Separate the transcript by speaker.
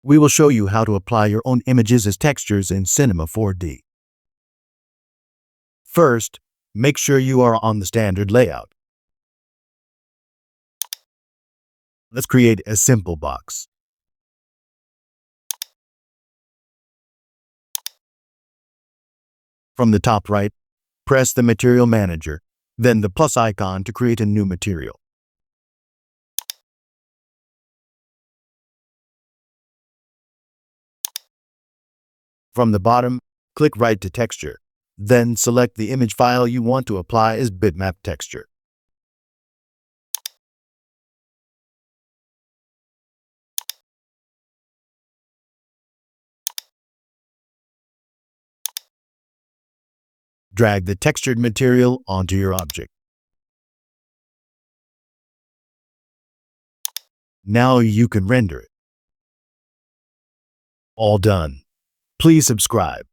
Speaker 1: we will show you how to apply your own images as textures in Cinema 4D. First, make sure you are on the standard layout. Let's create a simple box. From the top right, press the Material Manager, then the plus icon to create a new material. From the bottom, click Write to Texture, then select the image file you want to apply as bitmap texture. Drag the textured material onto your object. Now you can render it. All done. Please subscribe.